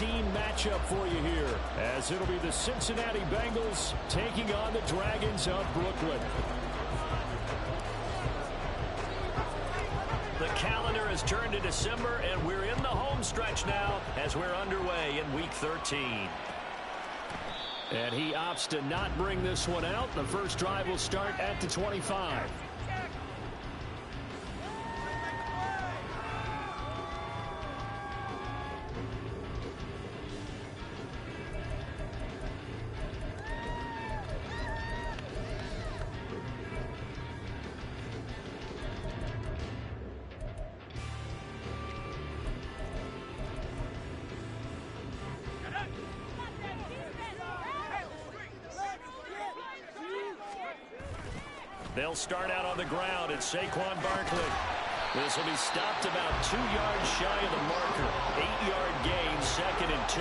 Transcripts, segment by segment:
team matchup for you here, as it'll be the Cincinnati Bengals taking on the Dragons of Brooklyn. The calendar has turned to December, and we're in the home stretch now as we're underway in Week 13. And he opts to not bring this one out. The first drive will start at the 25. They'll start out on the ground at Saquon Barkley. This will be stopped about 2 yards shy of the marker. 8-yard gain, 2nd and 2.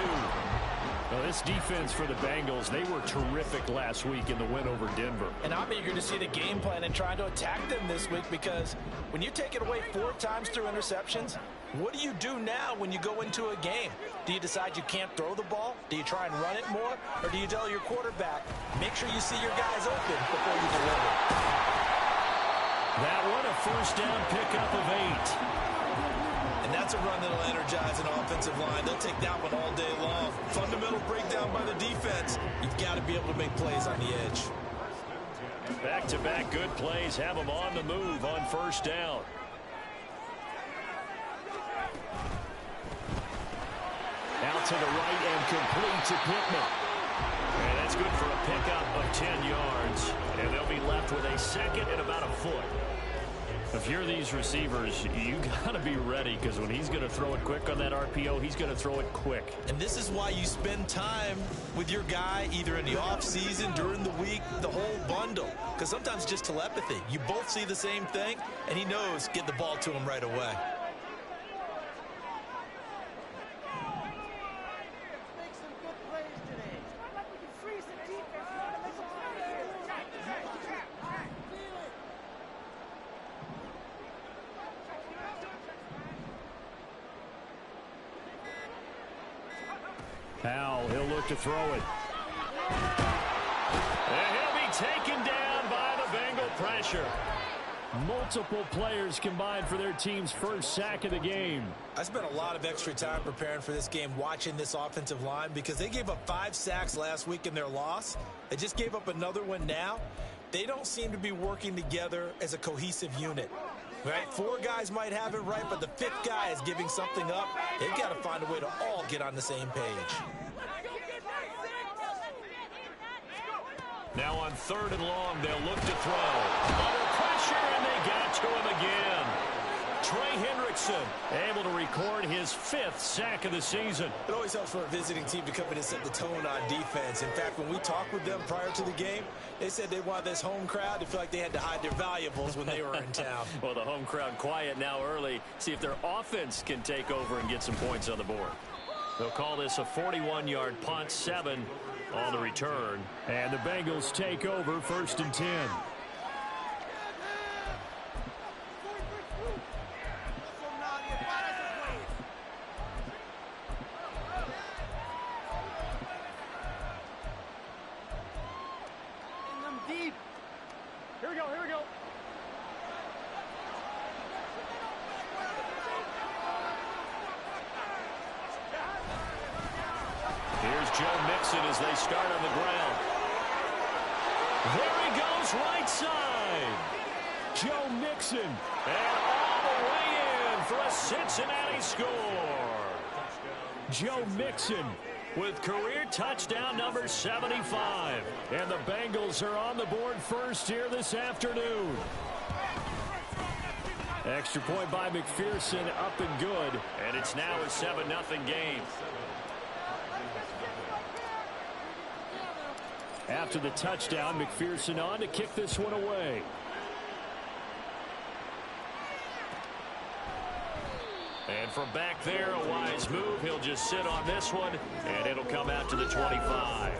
Well, this defense for the Bengals, they were terrific last week in the win over Denver. And I'm eager to see the game plan and trying to attack them this week, because when you take it away 4 times through interceptions, what do you do now when you go into a game? Do you decide you can't throw the ball? Do you try and run it more? Or do you tell your quarterback, make sure you see your guys open before you deliver? That one, a first down pickup of 8. And that's a run that'll energize an offensive line. They'll take that one all day long. Fundamental breakdown by the defense. You've got to be able to make plays on the edge. Back-to-back good plays have them on the move on first down. Out to the right and complete to Pittman. And that's good for a pickup of 10 yards. And they'll be left with a 2nd and about a foot. If you're these receivers, you got to be ready, because when he's going to throw it quick on that RPO, he's going to throw it quick. And this is why you spend time with your guy, either in the offseason, during the week, the whole bundle. Because sometimes just telepathy. You both see the same thing, and he knows get the ball to him right away. Powell, he'll look to throw it. And he'll be taken down by the Bengal pressure. Multiple players combined for their team's first sack of the game. I spent a lot of extra time preparing for this game, watching this offensive line, because they gave up 5 sacks last week in their loss. They just gave up another one now. They don't seem to be working together as a cohesive unit. Right? 4 guys might have it right, but the 5th guy is giving something up. They've got to find a way to all get on the same page. Now on 3rd and long, they'll look to throw. Under pressure, and they got to him again. Trey Hendrickson able to record his 5th sack of the season. It always helps for a visiting team to come in and set the tone on defense. In fact, when we talked with them prior to the game, they said they wanted this home crowd to feel like they had to hide their valuables when they were in town. Well, the home crowd quiet now early. See if their offense can take over and get some points on the board. They'll call this a 41-yard punt, 7 on the return. And the Bengals take over 1st and 10. Deep. Here we go, here we go. Here's Joe Mixon as they start on the ground. There he goes, right side. Joe Mixon, and all the way in for a Cincinnati score. Joe Mixon with career touchdown number 75. And the Bengals are on the board first here this afternoon. Extra point by McPherson, up and good. And it's now a 7-0 game. After the touchdown, McPherson on to kick this one away. And from back there, a wise move. He'll just sit on this one, and it'll come out to the 25.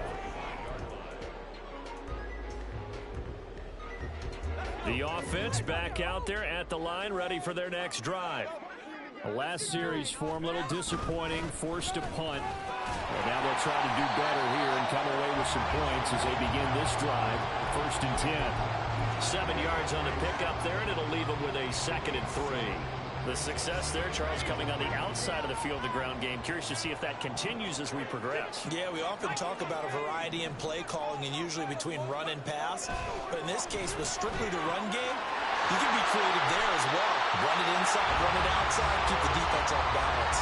The offense back out there at the line, ready for their next drive. The last series for him, a little disappointing, forced to punt. And now they'll try to do better here and come away with some points as they begin this drive. 1st and 10. 7 yards on the pickup there, and it'll leave them with a 2nd and 3. The success there, Charles, coming on the outside of the field, the ground game. Curious to see if that continues as we progress. Yeah, we often talk about a variety in play calling and usually between run and pass. But in this case, with strictly the run game, you can be creative there as well. Run it inside, run it outside, keep the defense off balance.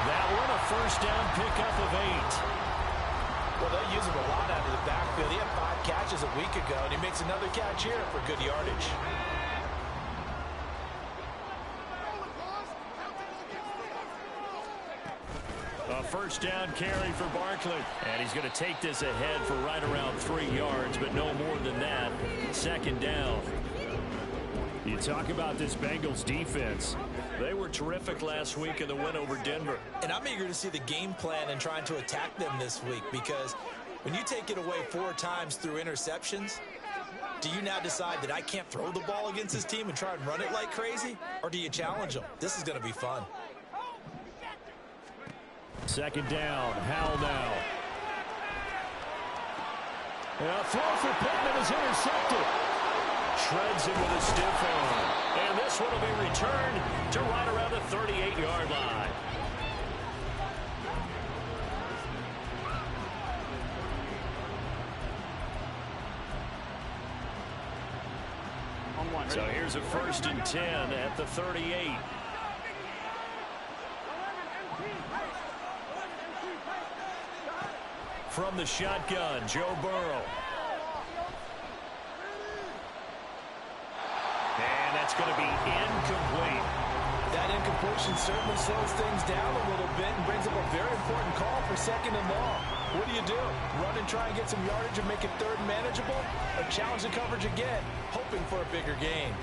That one a 1st down pickup of 8. Well, they'll use him a lot out of the backfield. He had 5 catches a week ago, and he makes another catch here for good yardage. A 1st down carry for Barkley. And he's going to take this ahead for right around 3 yards, but no more than that. 2nd down. You talk about this Bengals defense. They were terrific last week in the win over Denver. And I'm eager to see the game plan and trying to attack them this week, because when you take it away 4 times through interceptions, do you now decide that I can't throw the ball against this team and try and run it like crazy? Or do you challenge them? This is going to be fun. 2nd down. Howell now. And a throw for Pittman is intercepted. Shreds him with a stiff arm. And this one will be returned to right around the 38-yard line. So here's a 1st and 10 at the 38. From the shotgun, Joe Burrow. And that's going to be incomplete. That incompletion certainly slows things down a little bit and brings up a very important call for 2nd and long. What do? Run and try and get some yardage and make it 3rd and manageable? Or challenge the coverage again, hoping for a bigger gain?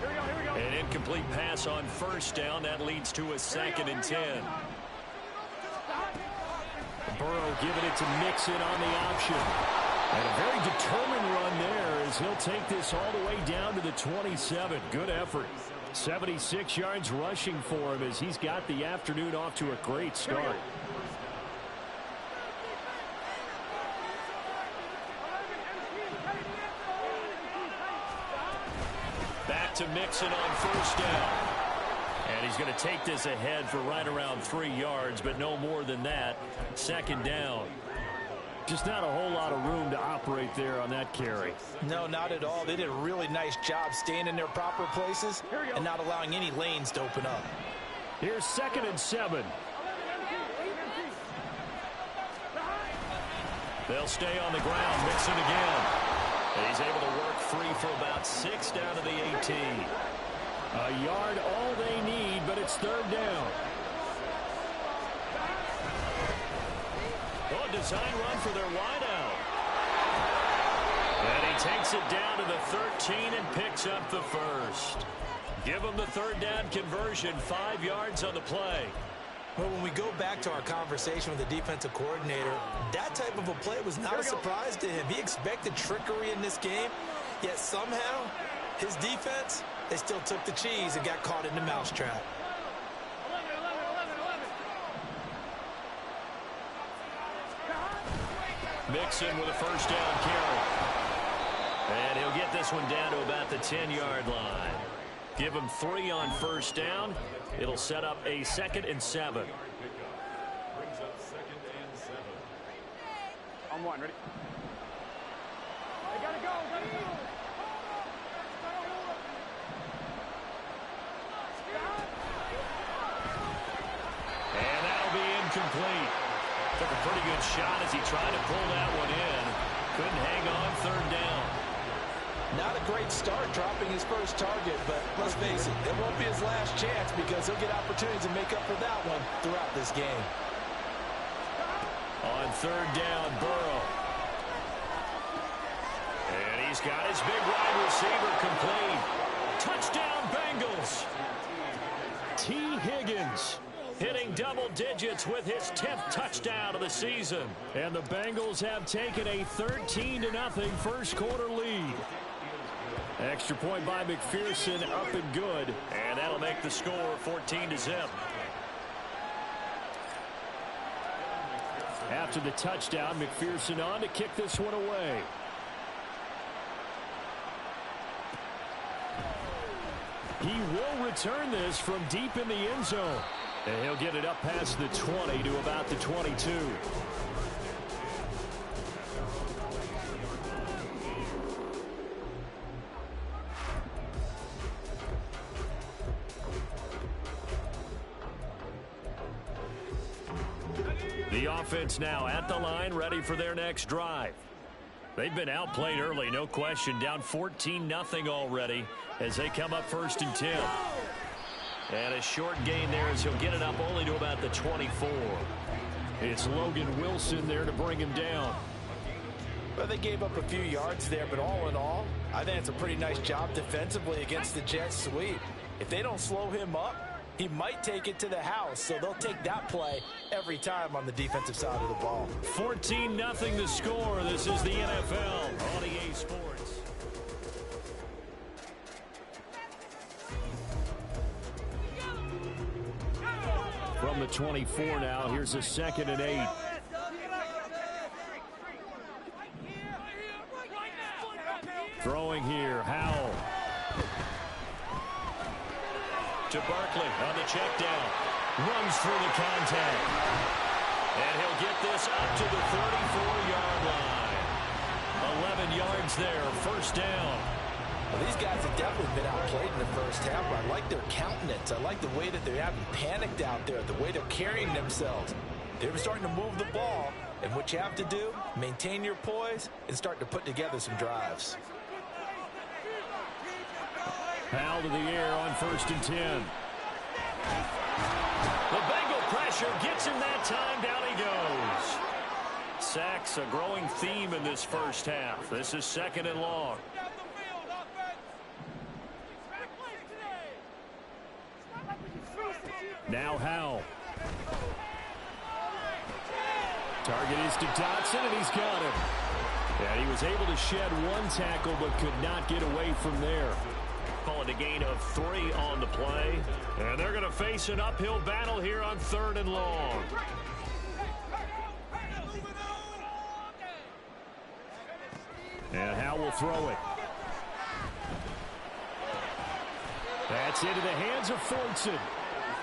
Here we go. An incomplete pass on 1st down. That leads to a 2nd and 10. Burrow giving it to Mixon on the option. And a very determined run there as he'll take this all the way down to the 27. Good effort. 76 yards rushing for him as he's got the afternoon off to a great start. Back to Mixon on 1st down. And he's going to take this ahead for right around 3 yards, but no more than that. 2nd down. Just not a whole lot of room to operate there on that carry. No, not at all. They did a really nice job staying in their proper places and not allowing any lanes to open up. Here's 2nd and 7. They'll stay on the ground. Mixon again. And he's able to work free for about 6 down to the 18. A yard all they need, but it's 3rd down. Oh, design run for their wideout. And he takes it down to the 13 and picks up the 1st. Give him the 3rd down conversion, 5 yards on the play. Well, when we go back to our conversation with the defensive coordinator, that type of a play was not a surprise to him. He expected trickery in this game, yet somehow his defense, they still took the cheese and got caught in the mousetrap. Mixon with a 1st down carry. And he'll get this one down to about the 10-yard line. Give him 3 on 1st down. It'll set up a 2nd and 7. On 1, ready? They gotta go. And that'll be incomplete. Took a pretty good shot as he tried to pull that one in. Couldn't hang on 3rd down. Not a great start dropping his first target, but let's face it, it won't be his last chance because he'll get opportunities to make up for that one throughout this game. On 3rd down, Burrow. And he's got his big wide receiver complete. Touchdown, Bengals. T. Higgins hitting double digits with his 10th touchdown of the season. And the Bengals have taken a 13-0 first quarter lead. Extra point by McPherson, up and good. And that'll they'll make the score 14-0. After the touchdown, McPherson on to kick this one away. He will return this from deep in the end zone. And he'll get it up past the 20 to about the 22. The offense now at the line, ready for their next drive. They've been outplayed early, no question. Down 14-0 already as they come up 1st and 10. And a short gain there as he'll get it up only to about the 24. It's Logan Wilson there to bring him down. Well, they gave up a few yards there, but all in all, I think it's a pretty nice job defensively against the Jets sweep. If they don't slow him up, he might take it to the house, so they'll take that play every time on the defensive side of the ball. 14-0 the score. This is the NFL on EA Sports. From the 24 now, here's a 2nd and 8. Throwing here, Howell. To Barkley on the check down. Runs through the contact. And he'll get this up to the 34-yard line. 11 yards there, 1st down. Well, these guys have definitely been outplayed in the first half, but I like their countenance. I like the way that they haven't panicked out there, the way they're carrying themselves. They're starting to move the ball, and what you have to do, maintain your poise and start to put together some drives. Powell to the air on 1st and 10. The Bengal pressure gets him that time. Down he goes. Sacks a growing theme in this first half. This is 2nd and long. Now Howell. Target is to Dotson, and he's got him. And he was able to shed one tackle, but could not get away from there. Calling a gain of 3 on the play. And they're going to face an uphill battle here on 3rd and long. And Howell will throw it. That's into the hands of Fortson.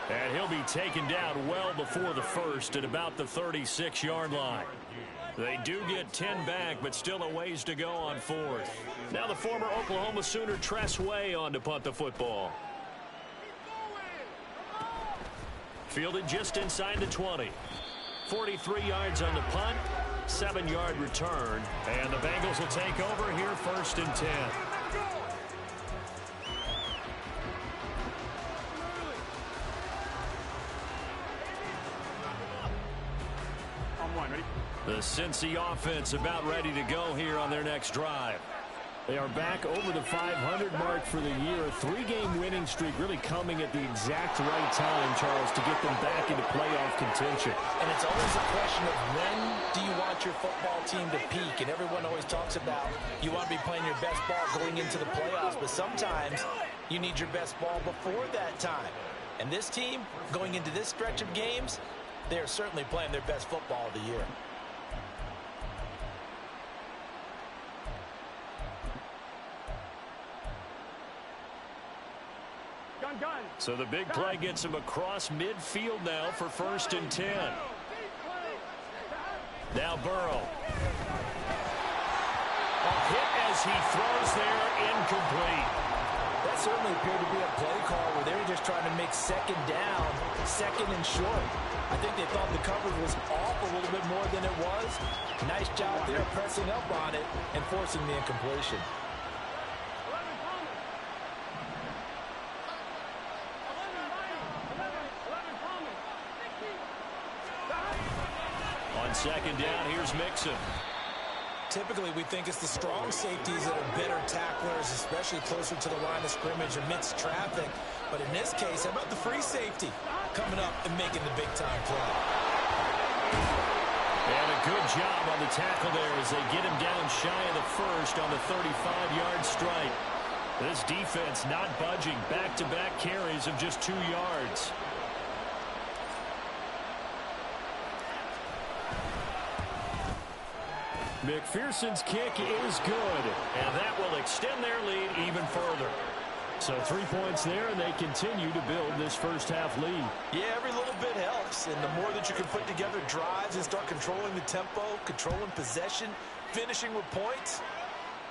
And he'll be taken down well before the 1st at about the 36-yard line. They do get 10 back, but still a ways to go on 4th. Now the former Oklahoma Sooner Tress Way on to punt the football. Fielded just inside the 20. 43 yards on the punt, 7-yard return. And the Bengals will take over here 1st and 10. The Cincy offense about ready to go here on their next drive. They are back over the 500 mark for the year. A 3-game winning streak really coming at the exact right time, Charles, to get them back into playoff contention. And it's always a question of when do you want your football team to peak? And everyone always talks about you want to be playing your best ball going into the playoffs, but sometimes you need your best ball before that time. And this team, going into this stretch of games, they are certainly playing their best football of the year. So the big play gets him across midfield now for 1st and 10. Now Burrow. A hit as he throws there, incomplete. That certainly appeared to be a play call where they were just trying to make 2nd down, 2nd and short. I think they thought the coverage was off a little bit more than it was. Nice job there pressing up on it and forcing the incompletion. On 2nd down, here's Mixon. Typically, we think it's the strong safeties that are better tacklers, especially closer to the line of scrimmage amidst traffic. But in this case, how about the free safety coming up and making the big-time play? And a good job on the tackle there as they get him down shy of the 1st on the 35-yard strike. This defense not budging. Back-to-back carries of just 2 yards. McPherson's kick is good, and that will extend their lead even further. So 3 points there, and they continue to build this first half lead. Yeah, every little bit helps, and the more that you can put together drives and start controlling the tempo, controlling possession, finishing with points,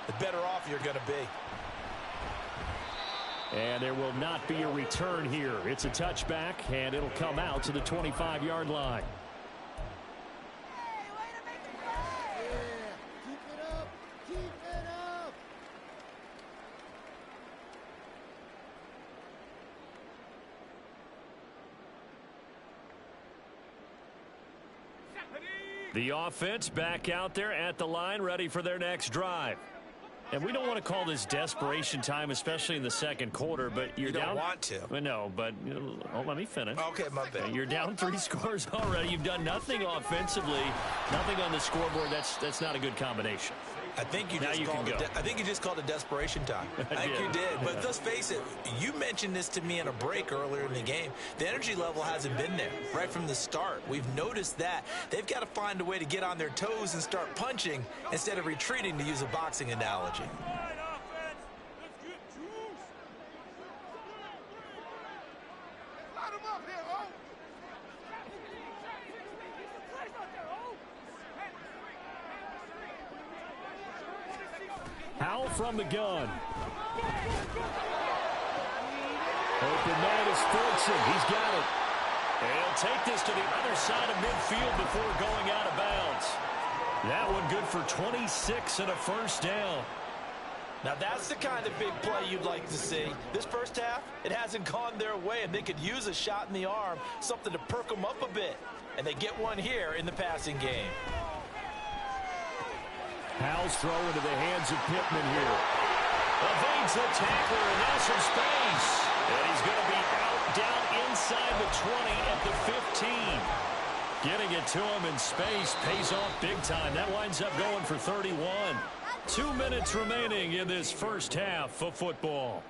the better off you're going to be. And there will not be a return here. It's a touchback, and it'll come out to the 25-yard line. The offense back out there at the line, ready for their next drive. And we don't want to call this desperation time, especially in the second quarter, but you're down. You don't want to. No, but let me finish. Okay, my bad. You're down 3 scores already. You've done nothing offensively, nothing on the scoreboard. That's not a good combination. I think you just called it desperation time. I think you did. But let's face it, you mentioned this to me in a break earlier in the game. The energy level hasn't been there right from the start. We've noticed that. They've got to find a way to get on their toes and start punching instead of retreating, to use a boxing analogy. Howell from the gun. Open man is Ferguson. He's got it. And he'll take this to the other side of midfield before going out of bounds. That one good for 26 and a first down. Now that's the kind of big play you'd like to see. This first half, it hasn't gone their way, and they could use a shot in the arm, something to perk them up a bit. And they get one here in the passing game. Howell's throw into the hands of Pittman here. Evades the tackler, and now some space. And he's going to be out down inside the 20 at the 15. Getting it to him in space pays off big time. That winds up going for 31. 2 minutes remaining in this first half of football.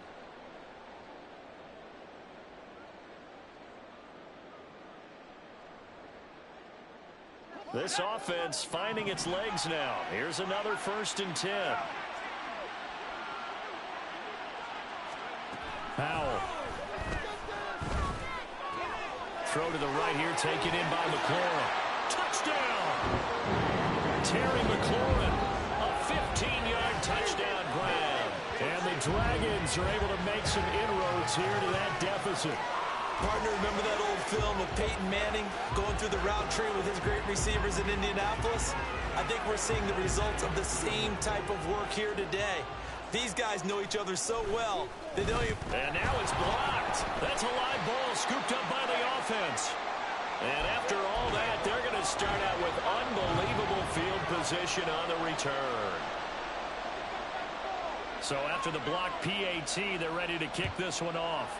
This offense finding its legs now. Here's another 1st and 10. Howell. Throw to the right here, taken in by McLaurin. Touchdown! Terry McLaurin, a 15-yard touchdown grab. And the Dragons are able to make some inroads here to that deficit. Partner, remember that old film of Peyton Manning going through the route tree with his great receivers in Indianapolis? I think we're seeing the results of the same type of work here today. These guys know each other so well. They don't even... And now it's blocked. That's a live ball scooped up by the offense. And after all that, they're going to start out with unbelievable field position on the return. So after the block PAT, they're ready to kick this one off.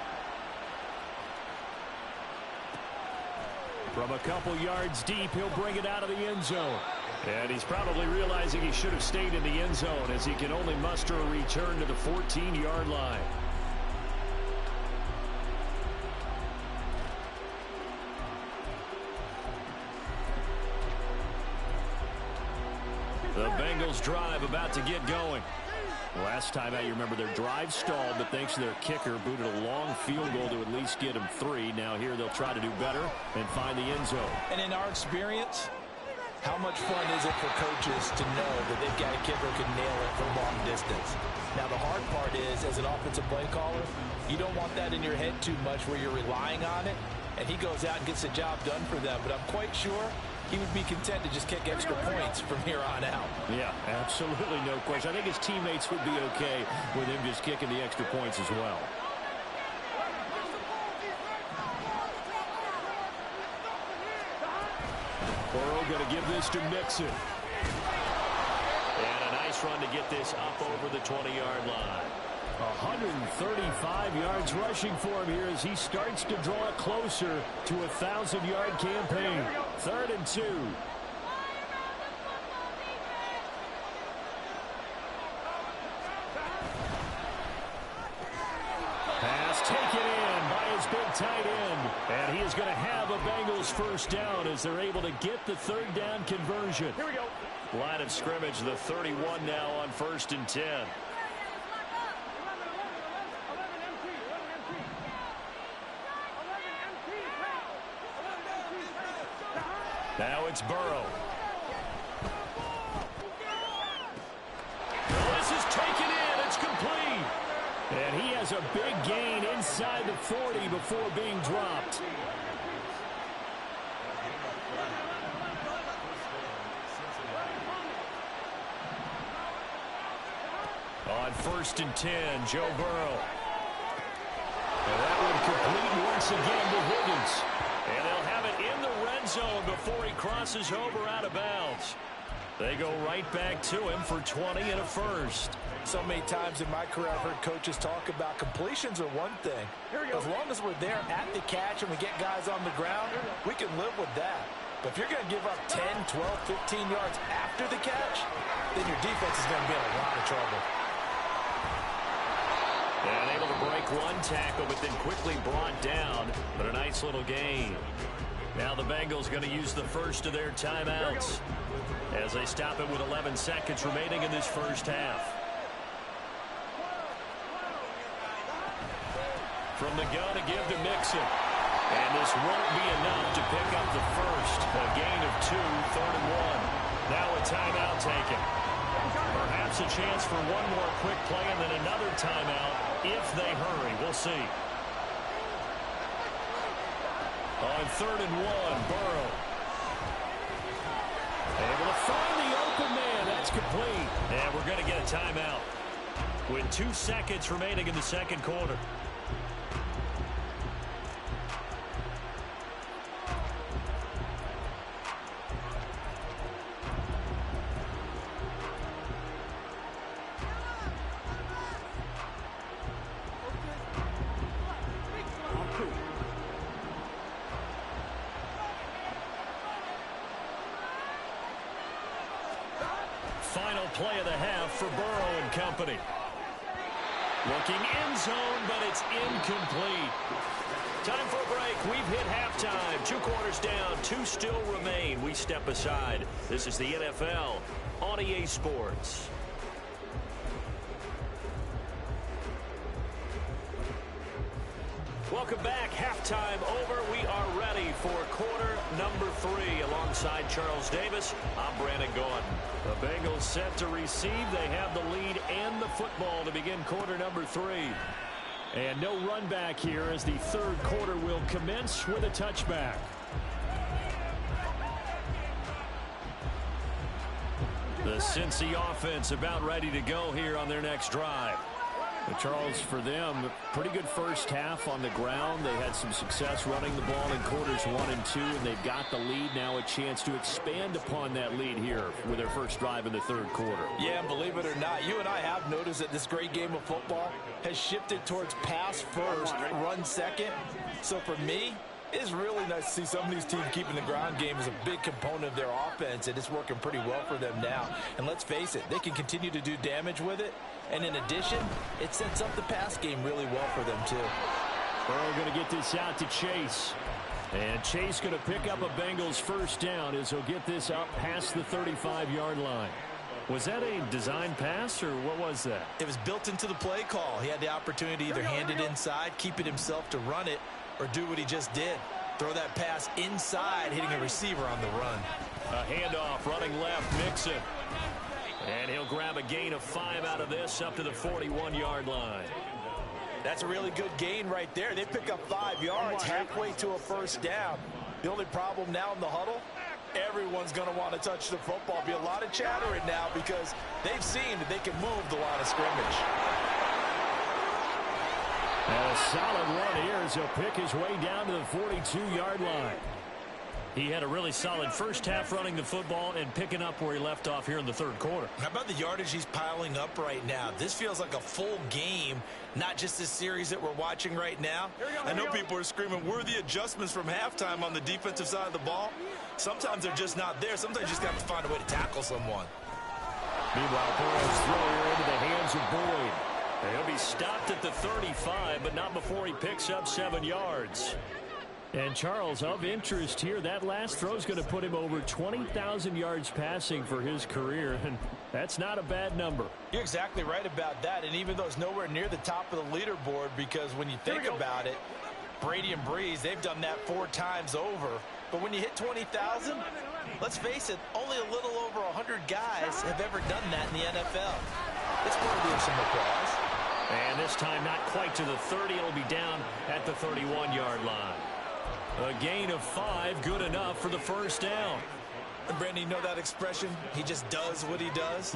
From a couple yards deep, he'll bring it out of the end zone. And he's probably realizing he should have stayed in the end zone as he can only muster a return to the 14-yard line. The Bengals drive about to get going. Last time out, you remember their drive stalled, but thanks to their kicker, booted a long field goal to at least get them 3. Now here they'll try to do better and find the end zone. And in our experience, how much fun is it for coaches to know that they've got a kicker who can nail it from long distance? Now the hard part is, as an offensive play caller, you don't want that in your head too much where you're relying on it, and he goes out and gets the job done for them. But I'm quite sure he would be content to just kick extra points from here on out. Yeah, absolutely no question. I think his teammates would be okay with him just kicking the extra points as well. Burrow going to give this to Mixon. And a nice run to get this up over the 20-yard line. 135 yards rushing for him here as he starts to draw it closer to a 1,000-yard campaign. 3rd and 2. is going to have a Bengals first down as they're able to get the third down conversion. Here we go. Line of scrimmage, the 31 now on 1st and 10. Now it's Burrow. This is taken in. It's complete. And he has a big gain inside the 40 before being dropped. On 1st and 10, Joe Burrow. And that one complete once again to Higgins. And they'll have it in the red zone before he crosses over out of bounds. They go right back to him for 20 and a first. So many times in my career I've heard coaches talk about completions are one thing. As long as we're there at the catch and we get guys on the ground, we can live with that. But if you're going to give up 10, 12, 15 yards after the catch, then your defense is going to be in a lot of trouble. And able to break one tackle, but then quickly brought down. But a nice little gain. Now the Bengals going to use the first of their timeouts as they stop it with 11 seconds remaining in this first half. From the gun to give to Mixon. And this won't be enough to pick up the first. A gain of 2, 3rd and 1. Now a timeout taken. Perhaps a chance for one more quick play and then another timeout if they hurry. We'll see. On 3rd and 1, Burrow. Able to find the open man. That's complete. And we're going to get a timeout with 2 seconds remaining in the second quarter. Final play of the half for Burrow and company. Looking end zone, but it's incomplete. Time for a break. We've hit halftime. 2 quarters down, 2 still remain. We step aside. This is the NFL on EA Sports. Welcome back. Halftime over. We are ready for quarter number 3. Alongside Charles Davis, I'm Brandon Gordon. The Bengals set to receive. They have the lead and the football to begin quarter number 3. And no run back here as the third quarter will commence with a touchback. The Cincy offense about ready to go here on their next drive. But Charles, for them, pretty good first half on the ground. They had some success running the ball in quarters 1 and 2, and they've got the lead now, a chance to expand upon that lead here with their first drive in the third quarter. Yeah, and believe it or not, you and I have noticed that this great game of football has shifted towards pass first, run second. So for me, it's really nice to see some of these teams keeping the ground game as a big component of their offense, and it's working pretty well for them now. And let's face it, they can continue to do damage with it. And in addition, it sets up the pass game really well for them, too. Burrow going to get this out to Chase. And Chase going to pick up a Bengals first down as he'll get this up past the 35-yard line. Was that a design pass, or what was that? It was built into the play call. He had the opportunity to either hand it inside, keep it himself to run it, or do what he just did. Throw that pass inside, hitting a receiver on the run. A handoff, running left, Mixon. And he'll grab a gain of 5 out of this up to the 41-yard line. That's a really good gain right there. They pick up 5 yards halfway to a first down. The only problem now in the huddle, everyone's going to want to touch the football. Be a lot of chattering now because they've seen that they can move the line of scrimmage. And a solid run here as he'll pick his way down to the 42-yard line. He had a really solid first half running the football and picking up where he left off here in the third quarter. How about the yardage he's piling up right now? This feels like a full game, not just this series that we're watching right now. I know people are screaming, where are the adjustments from halftime on the defensive side of the ball? Sometimes they're just not there. Sometimes you just have to find a way to tackle someone. Meanwhile, Burrow's throw here into the hands of Boyd. And he'll be stopped at the 35, but not before he picks up 7 yards. And Charles, of interest here, that last throw is going to put him over 20,000 yards passing for his career, and that's not a bad number. You're exactly right about that, and even though it's nowhere near the top of the leaderboard, because when you think about it, Brady and Breeze, they've done that 4 times over. But when you hit 20,000, let's face it, only a little over 100 guys have ever done that in the NFL. It's worthy of some applause. And this time not quite to the 30. It'll be down at the 31-yard line. A gain of 5, good enough for the first down. And Brandon, you know that expression? He just does what he does.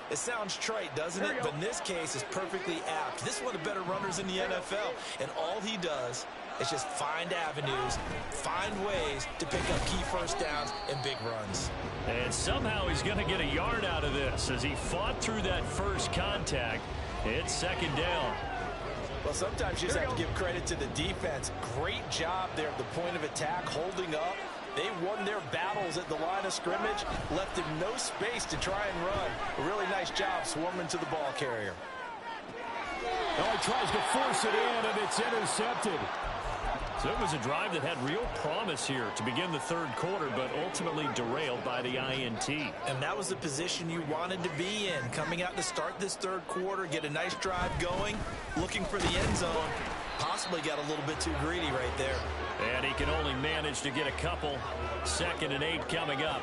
It sounds trite, doesn't it? But in this case, it's perfectly apt. This is one of the better runners in the NFL. And all he does is just find avenues, find ways to pick up key first downs and big runs. And somehow he's going to get a yard out of this as he fought through that first contact. It's second down. Well, sometimes you just have to give credit to the defense. Great job there at the point of attack, holding up. They won their battles at the line of scrimmage, left him no space to try and run. A really nice job swarming to the ball carrier. Oh, he tries to force it in, and it's intercepted. So it was a drive that had real promise here to begin the third quarter, but ultimately derailed by the INT. And that was the position you wanted to be in. Coming out to start this third quarter, get a nice drive going, looking for the end zone. Possibly got a little bit too greedy right there. And he can only manage to get a couple. 2nd and 8 coming up.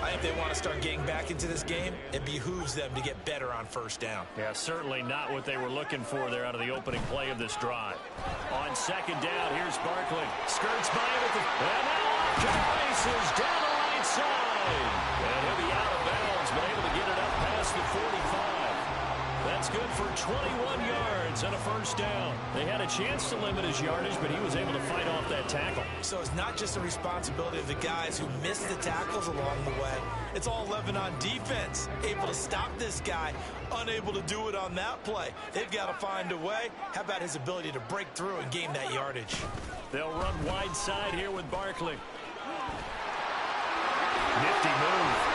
I think they want to start getting back into this game. It behooves them to get better on first down. Yeah, certainly not what they were looking for there out of the opening play of this drive. On second down, here's Barkley. Skirts by with the... And now off to the races down the right side. And he'll be out of bounds, but able to get it up past the 45. That's good for 21 yards and a first down. They had a chance to limit his yardage, but he was able to fight off that tackle. So it's not just the responsibility of the guys who missed the tackles along the way. It's all 11 on defense. Able to stop this guy, unable to do it on that play. They've got to find a way. How about his ability to break through and gain that yardage? They'll run wide side here with Barkley. Nifty move.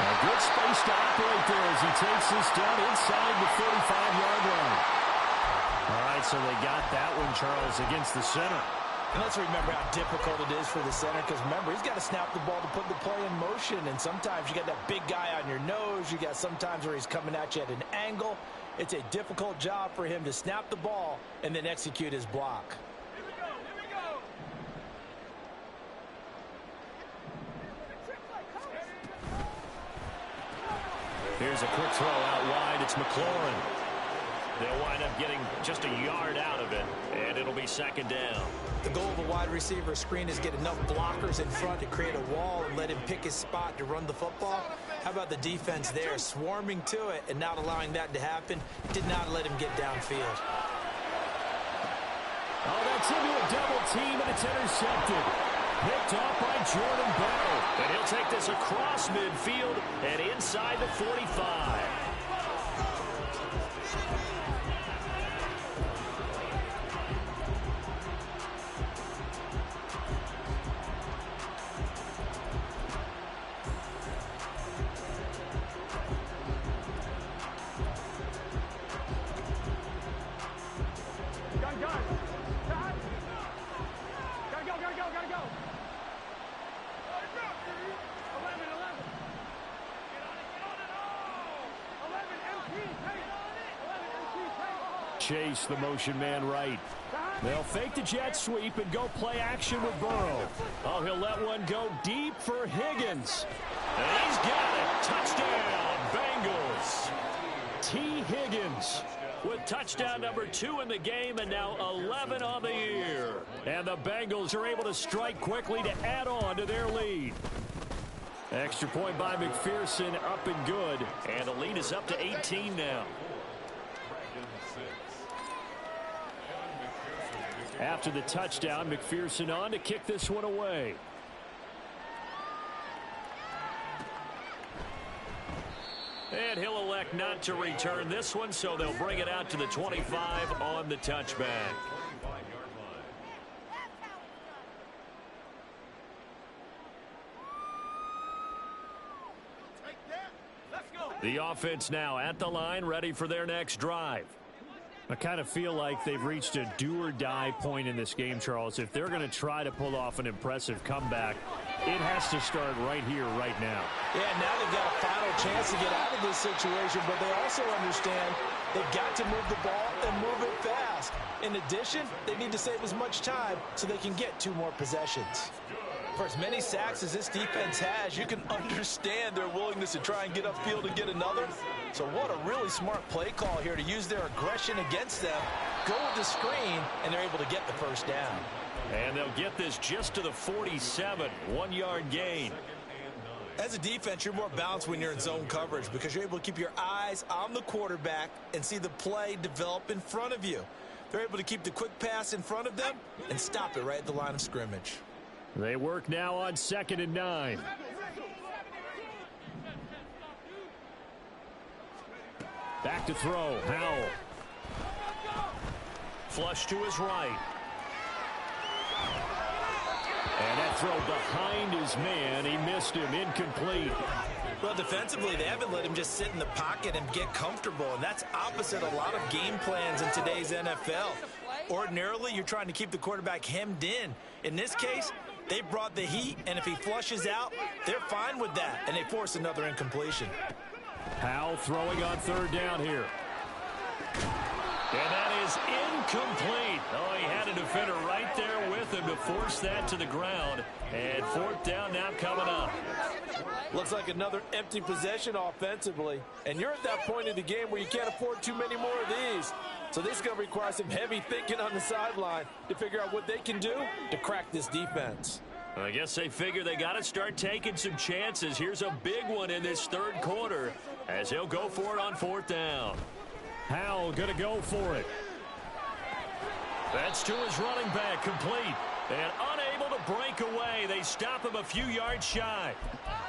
A good space to operate there as he takes this down inside the 45-yard line. All right, so they got that one, Charles, against the center. And let's remember how difficult it is for the center, because remember, he's got to snap the ball to put the play in motion, and sometimes you got that big guy on your nose. You got sometimes where he's coming at you at an angle. It's a difficult job for him to snap the ball and then execute his block. Here's a quick throw out wide. It's McLaurin. They'll wind up getting just a yard out of it, and it'll be second down. The goal of a wide receiver screen is get enough blockers in front to create a wall and let him pick his spot to run the football. How about the defense there, swarming to it and not allowing that to happen? Did not let him get downfield. Oh, that's into a double team, and it's intercepted. Picked off by Jordan Bell. And he'll take this across midfield and inside the 45. Chase the motion man right. They'll fake the jet sweep and go play action with Burrow. Oh, he'll let one go deep for Higgins. And he's got it. Touchdown, Bengals. T. Higgins with touchdown number 2 in the game and now 11 on the year. And the Bengals are able to strike quickly to add on to their lead. Extra point by McPherson, up and good. And the lead is up to 18 now. After the touchdown, McPherson on to kick this one away. And he'll elect not to return this one, so they'll bring it out to the 25 on the touchback. The offense now at the line, ready for their next drive. I kind of feel like they've reached a do-or-die point in this game, Charles. If they're going to try to pull off an impressive comeback, it has to start right here, right now. Yeah, now they've got a final chance to get out of this situation, but they also understand they've got to move the ball and move it fast. In addition, they need to save as much time so they can get 2 more possessions. For as many sacks as this defense has, you can understand their willingness to try and get upfield and get another. So what a really smart play call here to use their aggression against them, go with the screen, and they're able to get the first down. And they'll get this just to the 47, 1-yard gain. As a defense, you're more balanced when you're in zone coverage because you're able to keep your eyes on the quarterback and see the play develop in front of you. They're able to keep the quick pass in front of them and stop it right at the line of scrimmage. They work now on 2nd and 9. Back to throw. Howell. Flush to his right. And that throw behind his man. He missed him. Incomplete. Well, defensively, they haven't let him just sit in the pocket and get comfortable, and that's opposite a lot of game plans in today's NFL. Ordinarily, you're trying to keep the quarterback hemmed in. In this case, they brought the heat, and if he flushes out, they're fine with that, and they force another incompletion. Howell throwing on 3rd down here. And that is incomplete. Oh, he had a defender right there with him to force that to the ground. And 4th down now coming up. Looks like another empty possession offensively. And you're at that point in the game where you can't afford too many more of these. So this is going to require some heavy thinking on the sideline to figure out what they can do to crack this defense. I guess they figure they got to start taking some chances. Here's a big one in this 3rd quarter as he'll go for it on 4th down. Howell going to go for it. That's to his running back, complete. And unable to break away. They stop him a few yards shy.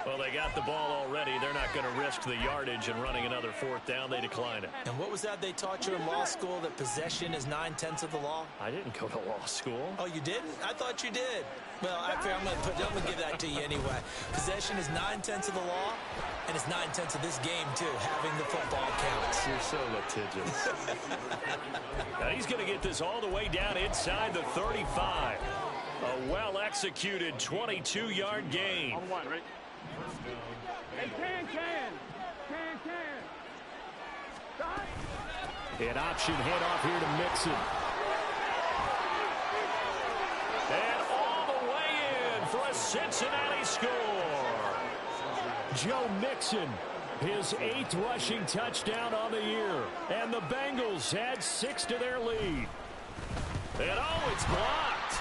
Well, they got the ball already. They're not going to risk the yardage and running another 4th down. They decline it. And what was that they taught you in law school, that possession is 9/10 of the law? I didn't go to law school. Oh, you didn't? I thought you did. Well, I'm going to give that to you anyway. Possession is 9/10 of the law, and it's 9/10 of this game, too. Having the football counts. You're so litigious. Now he's going to get this all the way down inside the 35. A well-executed 22-yard gain. On 1, right? Hey, can. Stop. An option handoff here to Mixon. And all the way in for a Cincinnati score. Joe Mixon, his 8th rushing touchdown on the year. And the Bengals add 6 to their lead. And oh, it's blocked.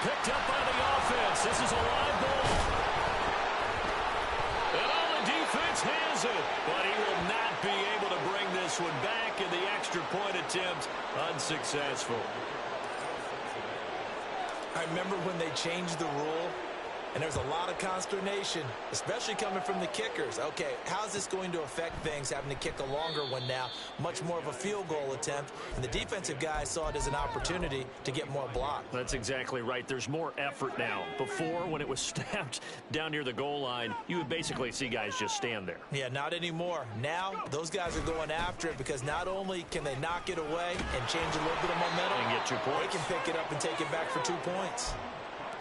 Picked up by the offense. This is a live ball. And all the defense has it. But he will not be able to bring this one back, and the extra point attempt unsuccessful. I remember when they changed the rule, and there was a lot of consternation, especially coming from the kickers. Okay, how's this going to affect things, having to kick a longer one now, much more of a field goal attempt, and the defensive guys saw it as an opportunity to get more block. That's exactly right. There's more effort now. Before, when it was snapped down near the goal line, you would basically see guys just stand there. Yeah, not anymore. Now, those guys are going after it because not only can they knock it away and change a little bit of momentum, And get 2 points. they can pick it up and take it back for 2 points.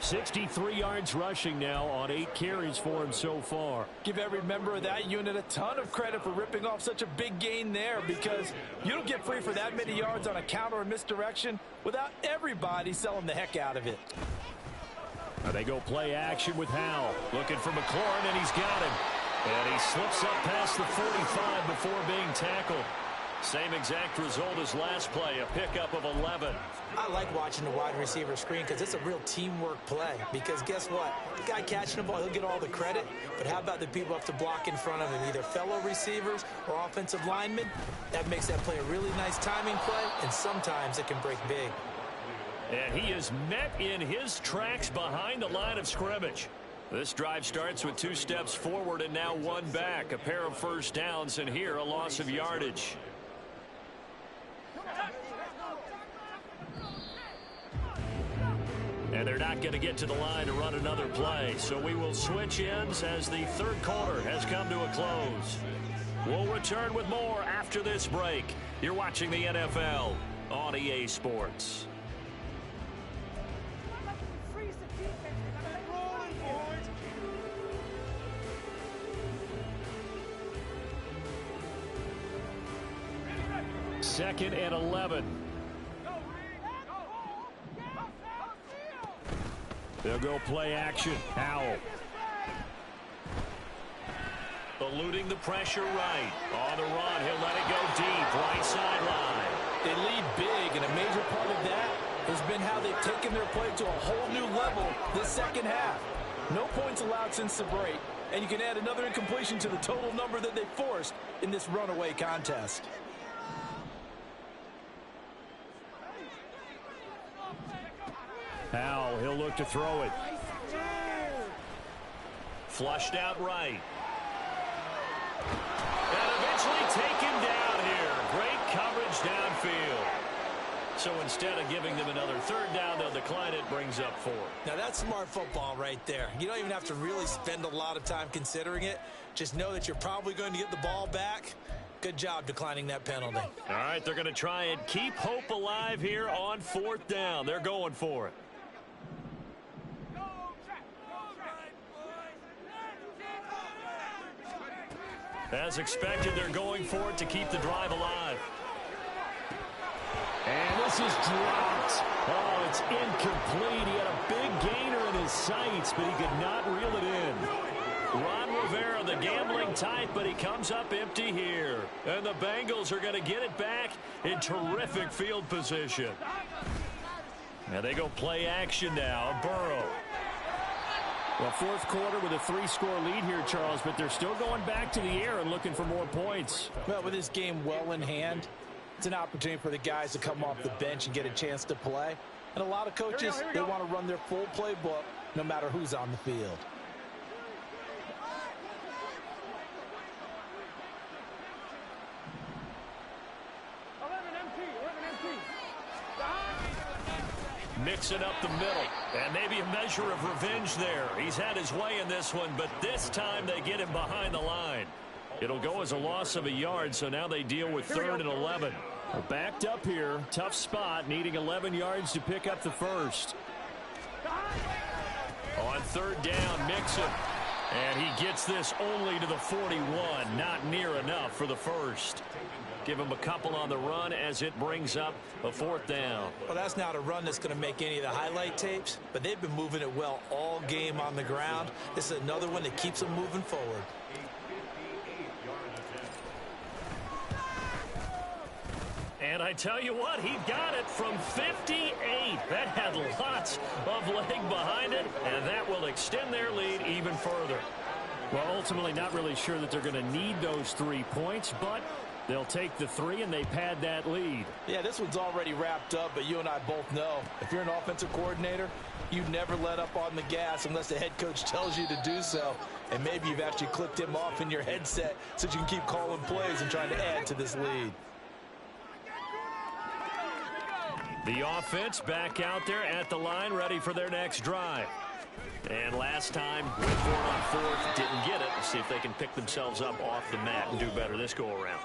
63 yards rushing now on 8 carries for him so far. Give every member of that unit a ton of credit for ripping off such a big gain there, because you don't get free for that many yards on a counter or misdirection without everybody selling the heck out of it. They go play action with Howell. Looking for McLaurin, and he's got him. And he slips up past the 45 before being tackled. Same exact result as last play, a pickup of 11. I like watching the wide receiver screen because it's a real teamwork play. Because guess what? The guy catching the ball, he'll get all the credit. But how about the people up to block in front of him, either fellow receivers or offensive linemen? That makes that play a really nice timing play, and sometimes it can break big. And he is met in his tracks behind the line of scrimmage. This drive starts with 2 steps forward and now 1 back. A pair of first downs, and here a loss of yardage. And they're not going to get to the line to run another play. So we will switch ends as the 3rd quarter has come to a close. We'll return with more after this break. You're watching the NFL on EA Sports. Second and 11. They'll go play action. Howell. Eluding the pressure right. On the run, he'll let it go deep. Right sideline. They lead big, and a major part of that has been how they've taken their play to a whole new level this second half. No points allowed since the break, and you can add another incompletion to the total number that they forced in this runaway contest. Howell, he'll look to throw it. Flushed out right. And eventually taken down here. Great coverage downfield. So instead of giving them another third down, they'll decline it, brings up 4. Now that's smart football right there. You don't even have to really spend a lot of time considering it. Just know that you're probably going to get the ball back. Good job declining that penalty. All right, they're going to try and keep hope alive here on 4th down. They're going for it. As expected, they're going for it to keep the drive alive. And this is dropped. Oh, it's incomplete. He had a big gainer in his sights, but he could not reel it in. Ron Rivera, the gambling type, but he comes up empty here. And the Bengals are going to get it back in terrific field position. And they go play action now. Burrow. Well, 4th quarter with a 3-score lead here, Charles, but they're still going back to the air and looking for more points. Well, with this game well in hand, it's an opportunity for the guys to come off the bench and get a chance to play. And a lot of coaches, they want to run their full playbook no matter who's on the field. Mixing up the middle, and maybe a measure of revenge there. He's had his way in this one, but this time they get him behind the line. It'll go as a loss of a yard, so now they deal with 3rd and 11. They're backed up here. Tough spot, needing 11 yards to pick up the first. On 3rd down, Mixon. And he gets this only to the 41. Not near enough for the first. Give him a couple on the run as it brings up a 4th down. Well, that's not a run that's going to make any of the highlight tapes, but they've been moving it well all game on the ground. This is another one that keeps them moving forward. And I tell you what, he got it from 58. That had lots of leg behind it, and that will extend their lead even further. Well, ultimately not really sure that they're going to need those 3 points, but they'll take the 3 and they pad that lead. Yeah, this one's already wrapped up, but you and I both know if you're an offensive coordinator, you never let up on the gas unless the head coach tells you to do so. And maybe you've actually clicked him off in your headset so you can keep calling plays and trying to add to this lead. The offense back out there at the line, ready for their next drive. And last time, went for it on 4th, didn't get it. Let's see if they can pick themselves up off the mat and do better this go-around.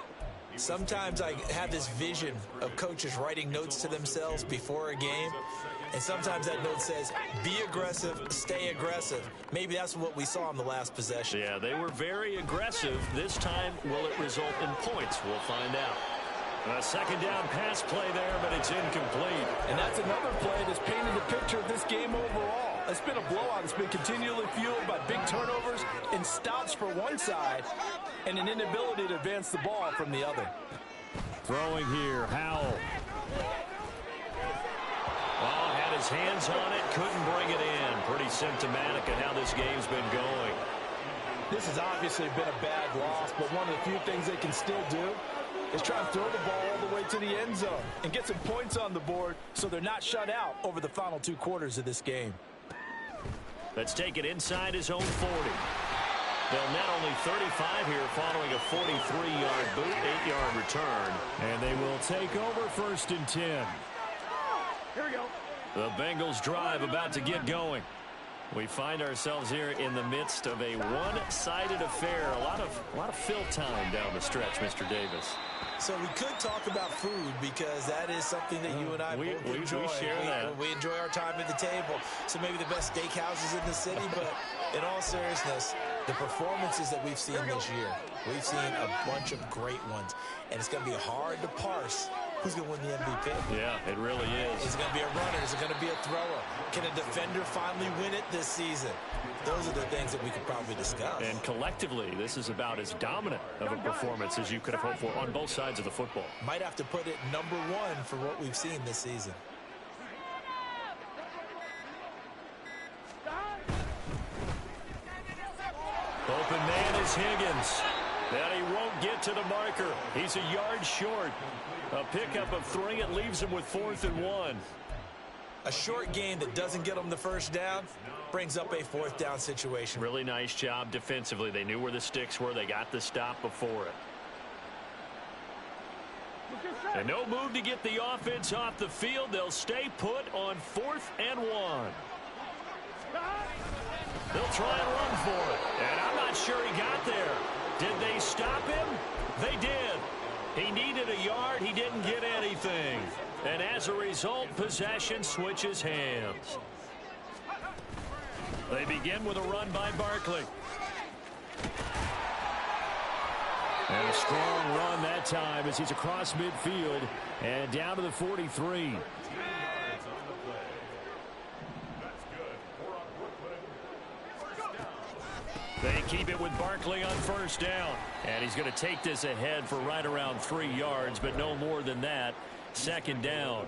Sometimes I have this vision of coaches writing notes to themselves before a game, and sometimes that note says, be aggressive, stay aggressive. Maybe that's what we saw in the last possession. Yeah, they were very aggressive. This time, will it result in points? We'll find out. A 2nd down pass play there, but it's incomplete. And that's another play that's painted the picture of this game overall. It's been a blowout. It's been continually fueled by big turnovers and stops for one side and an inability to advance the ball from the other. Throwing here, Howell. Oh, had his hands on it, couldn't bring it in. Pretty symptomatic of how this game's been going. This has obviously been a bad loss, but one of the few things they can still do is try and throw the ball all the way to the end zone and get some points on the board so they're not shut out over the final 2 quarters of this game. Let's take it inside his own 40. They'll net only 35 here following a 43-yard boot, 8-yard return. And they will take over 1st and 10. Here we go. The Bengals drive about to get going. We find ourselves here in the midst of a one-sided affair. A lot of fill time down the stretch, Mr. Davis. So we could talk about food because that is something that you and I both enjoy. We share that. We enjoy our time at the table. So maybe the best steakhouses in the city, but in all seriousness, the performances that we've seen this year, we've seen a bunch of great ones, and it's going to be hard to parse who's going to win the MVP. Yeah, it really is. Is it going to be a runner? Is it going to be a thrower? Can a defender finally win it this season? Those are the things that we could probably discuss. And collectively, this is about as dominant of a performance as you could have hoped for on both sides of the football. Might have to put it #1 for what we've seen this season. Open man is Higgins. And he won't get to the marker. He's a yard short. A pickup of 3. It leaves him with 4th and 1. A short gain that doesn't get them the first down brings up a 4th down situation. Really nice job defensively. They knew where the sticks were. They got the stop before it. And no move to get the offense off the field. They'll stay put on 4th and 1. They'll try and run for it. And I'm not sure he got there. Did they stop him? They did. He needed a yard. He didn't get anything. And as a result, possession switches hands. They begin with a run by Barkley. And a strong run that time as he's across midfield and down to the 43. They keep it with Barkley on 1st down. And he's going to take this ahead for right around 3 yards, but no more than that. 2nd down.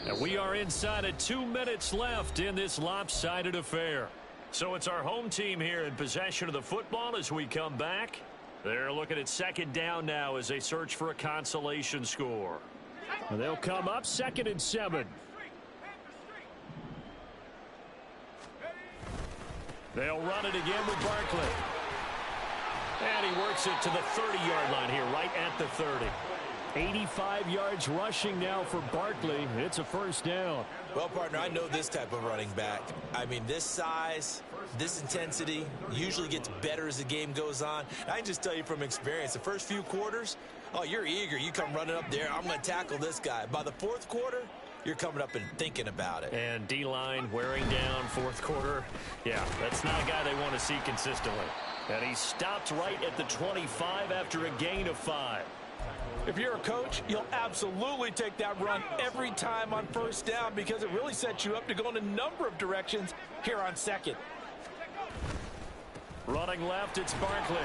And we are inside of 2 minutes left in this lopsided affair. So it's our home team here in possession of the football as we come back. They're looking at 2nd down now as they search for a consolation score. And they'll come up 2nd and 7. They'll run it again with Barkley. And he works it to the 30-yard line here, right at the 30. 85 yards rushing now for Barkley. It's a 1st down. Well, partner, I know this type of running back. I mean, this size, this intensity usually gets better as the game goes on. I can just tell you from experience, the first few quarters, oh, you're eager. You come running up there. I'm going to tackle this guy. By the 4th quarter, you're coming up and thinking about it. And D-line wearing down 4th quarter. Yeah, that's not a guy they want to see consistently. And he stopped right at the 25 after a gain of 5. If you're a coach, you'll absolutely take that run every time on 1st down because it really sets you up to go in a number of directions here on 2nd. Running left, it's Barkley.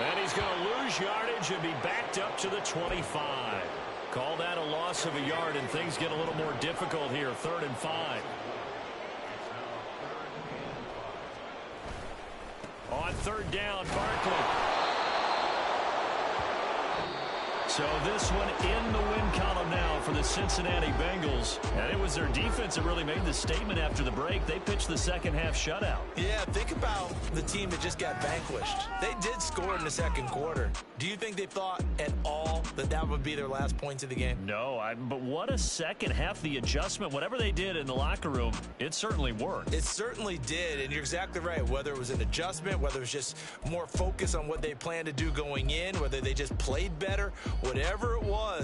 And he's going to lose yardage and be backed up to the 25. Call that a loss of a yard, and things get a little more difficult here. 3rd and 5. On 3rd down, Barkley. So this one in the win column now for the Cincinnati Bengals. And it was their defense that really made the statement after the break. They pitched the 2nd half shutout. Yeah, think about the team that just got vanquished. They did score in the 2nd quarter. Do you think they thought at all that that would be their last points of the game? No, but what a 2nd half. The adjustment, whatever they did in the locker room, it certainly worked. It certainly did, and you're exactly right. Whether it was an adjustment, whether it was just more focus on what they planned to do going in, whether they just played better, whatever it was.